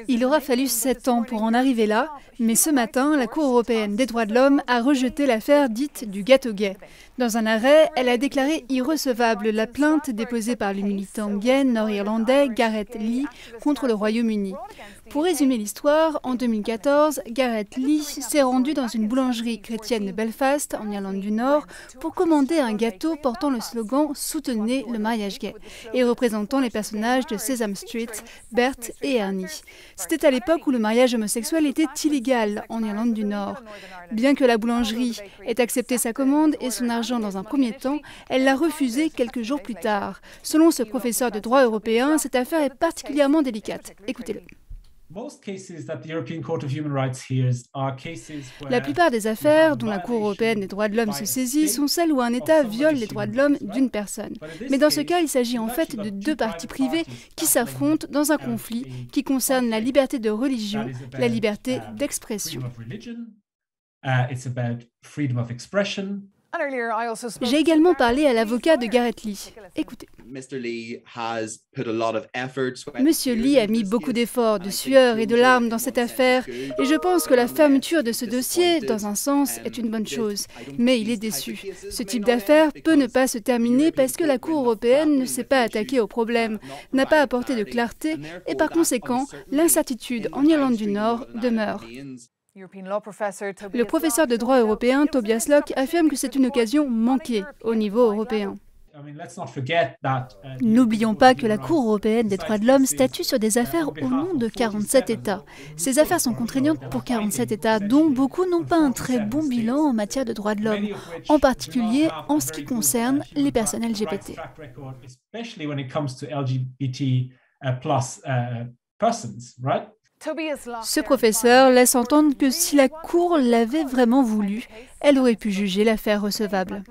Il aura fallu 7 ans pour en arriver là, mais ce matin, la Cour européenne des droits de l'homme a rejeté l'affaire dite du gâteau gay. Dans un arrêt, elle a déclaré irrecevable la plainte déposée par le militant gay nord-irlandais Gareth Lee contre le Royaume-Uni. Pour résumer l'histoire, en 2014, Gareth Lee s'est rendu dans une boulangerie chrétienne de Belfast, en Irlande du Nord, pour commander un gâteau portant le slogan « Soutenez le mariage gay » et représentant les personnages de Sesame Street, Bert et Ernie. C'était à l'époque où le mariage homosexuel était illégal en Irlande du Nord. Bien que la boulangerie ait accepté sa commande et son argent dans un premier temps, elle l'a refusé quelques jours plus tard. Selon ce professeur de droit européen, cette affaire est particulièrement délicate. Écoutez-le. La plupart des affaires dont la Cour européenne des droits de l'homme se saisit sont celles où un État viole les droits de l'homme d'une personne. Mais dans ce cas, il s'agit en fait de deux parties privées qui s'affrontent dans un conflit qui concerne la liberté de religion, la liberté d'expression. J'ai également parlé à l'avocat de Gareth Lee. Écoutez. Monsieur Lee a mis beaucoup d'efforts, de sueur et de larmes dans cette affaire et je pense que la fermeture de ce dossier, dans un sens, est une bonne chose. Mais il est déçu. Ce type d'affaire peut ne pas se terminer parce que la Cour européenne ne s'est pas attaquée au problème, n'a pas apporté de clarté et par conséquent, l'incertitude en Irlande du Nord demeure. Le professeur de droit européen Tobias Locke affirme que c'est une occasion manquée au niveau européen. N'oublions pas que la Cour européenne des droits de l'homme statue sur des affaires au nom de 47 États. Ces affaires sont contraignantes pour 47 États, dont beaucoup n'ont pas un très bon bilan en matière de droits de l'homme, en particulier en ce qui concerne les personnes LGBT. Ce professeur laisse entendre que si la Cour l'avait vraiment voulu, elle aurait pu juger l'affaire recevable.